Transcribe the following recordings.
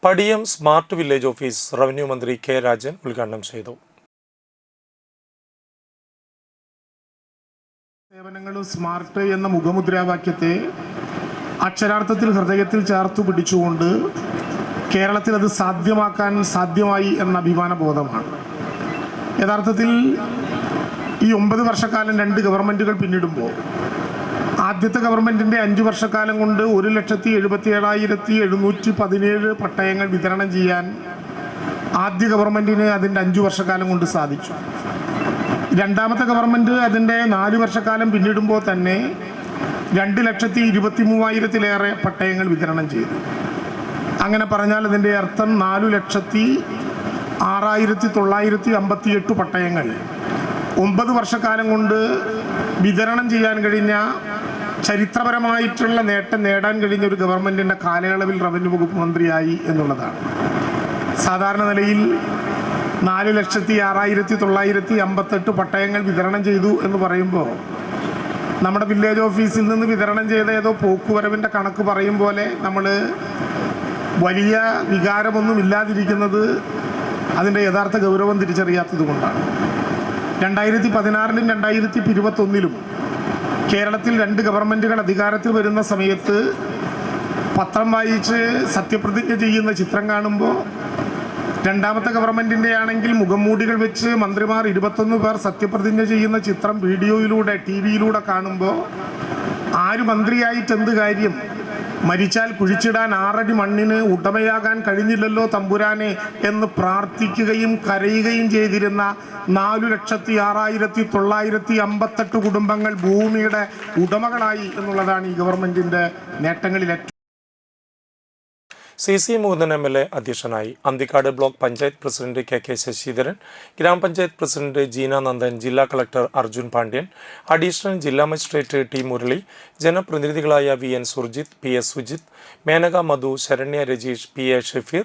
Padiyam smart village office revenue മന്ത്രി K Rajan ഉദ്ഘാടനം ചെയ്തു. സേവനങ്ങളും സ്മാർട്ട് എന്ന മുഖമുദ്രാവാക്യത്തെ അക്ഷരാർത്ഥത്തിൽ ഹൃദയത്തിൽ ചേർത്തു പിടിച്ചുകൊണ്ട് കേരളത്തിൽ അത് സാധ്യമായി എന്ന അഭിമാന ബോധമാണ്. യഥാർത്ഥത്തിൽ ഈ 9 വർഷക്കാലം 2 ഗവൺമെൻറ്റുകൾ പിന്നിടുമ്പോൾ ആദ്യത്തെ ഗവൺമെൻറ്റിൻ്റെ 5 വർഷക്കാലം കൊണ്ട് 1,77,717 പട്ടയങ്ങൾ വിതരണം ചെയ്യാൻ ആദ്യ ഗവൺമെൻറ്റിന് അതിൻ്റെ 5 വർഷക്കാലം കൊണ്ട് സാധിച്ചു. രണ്ടാമത്തെ ഗവൺമെൻറ് അതിൻ്റെ 4 വർഷക്കാലം പിന്നിടുമ്പോൾ തന്നെ 2,23,000-ലേറെ പട്ടയങ്ങൾ വിതരണം ചെയ്തു. അങ്ങനെ പറഞ്ഞാൽ അതിൻ്റെ അർത്ഥം 4,06,958 പട്ടയങ്ങൾ 9 വർഷക്കാലം കൊണ്ട് വിതരണം ചെയ്യാൻ കഴിഞ്ഞ ചരിത്രപരമായിട്ടുള്ള നേട്ടം നേടാൻ കഴിഞ്ഞ ഒരു ഗവൺമെൻറ്റിൻ്റെ കാലയളവിൽ റവന്യൂ വകുപ്പ് മന്ത്രിയായി എന്നുള്ളതാണ്. സാധാരണ നിലയിൽ 4,06,958 പട്ടയങ്ങൾ വിതരണം ചെയ്തു എന്ന് പറയുമ്പോൾ നമ്മുടെ വില്ലേജ് ഓഫീസിൽ നിന്ന് വിതരണം ചെയ്ത ഏതോ പോക്കുവരവിൻ്റെ കണക്ക് പറയും പോലെ നമ്മൾ വലിയ വികാരമൊന്നും ഇല്ലാതിരിക്കുന്നത് അതിൻ്റെ യഥാർത്ഥ ഗൗരവം തിരിച്ചറിയാത്തത് കൊണ്ടാണ്. 2016-ലും 2021-ലും കേരളത്തിൽ 2 ഗവൺമെൻറ്റുകൾ അധികാരത്തിൽ വരുന്ന സമയത്ത് പത്രം വായിച്ച് സത്യപ്രതിജ്ഞ ചെയ്യുന്ന ചിത്രം കാണുമ്പോൾ രണ്ടാമത്തെ ഗവൺമെൻറ്റിൻ്റെ ആണെങ്കിൽ മുഖംമൂടികൾ വെച്ച് മന്ത്രിമാർ 21 പേർ സത്യപ്രതിജ്ഞ ചെയ്യുന്ന ചിത്രം വീഡിയോയിലൂടെ TV-യിലൂടെ കാണുമ്പോൾ ആര് മന്ത്രിയായിട്ട് എന്ത് കാര്യം, മരിച്ചാൽ കുഴിച്ചിടാൻ 6 അടി മണ്ണിന് ഉടമയാകാൻ കഴിഞ്ഞില്ലല്ലോ തമ്പുരാനെ എന്ന് പ്രാർത്ഥിക്കുകയും കരയുകയും ചെയ്തിരുന്ന 4,06,958 കുടുംബങ്ങൾ ഭൂമിയുടെ ഉടമകളായി എന്നുള്ളതാണ് ഈ ഗവൺമെൻറ്റിൻ്റെ നേട്ടങ്ങളിൽ. CC മൂന്നൻ MLA അധ്യക്ഷനായി. Anthikkad block panchayat president KK Sasidharan, ഗ്രാമപഞ്ചായത്ത് പ്രസിഡന്റ് ജീന നന്ദൻ, ജില്ലാ കളക്ടർ അർജുൻ പാണ്ഡ്യൻ, അഡീഷണൽ ജില്ലാ മജിസ്ട്രേറ്റ് T മുരളി, ജനപ്രതിനിധികളായ VN Surjith, PS Sujith, Menaka Madhu, Saranya Rajeesh, PA Shafeer,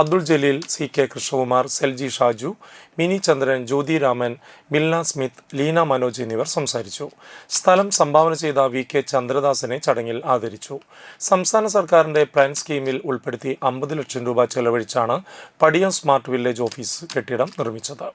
Abdul Jaleel, CK Krishnakumar, Selji Shaju, Mini Chandran, Jyothi Raman, Milna Smith, Leena Manoj എന്നിവർ സംസാരിച്ചു. സ്ഥലം സംഭാവന ചെയ്ത VK ചന്ദ്രദാസിനെ ചടങ്ങിൽ ആദരിച്ചു. സംസ്ഥാന സർക്കാരിന്റെ പ്ലാൻ സ്കീമിൽ ഉൾപ്പെടുത്തി 50 ലക്ഷം രൂപ ചെലവഴിച്ചാണ് പടിയം സ്മാർട്ട് വില്ലേജ് ഓഫീസ് കെട്ടിടം നിർമ്മിച്ചത്.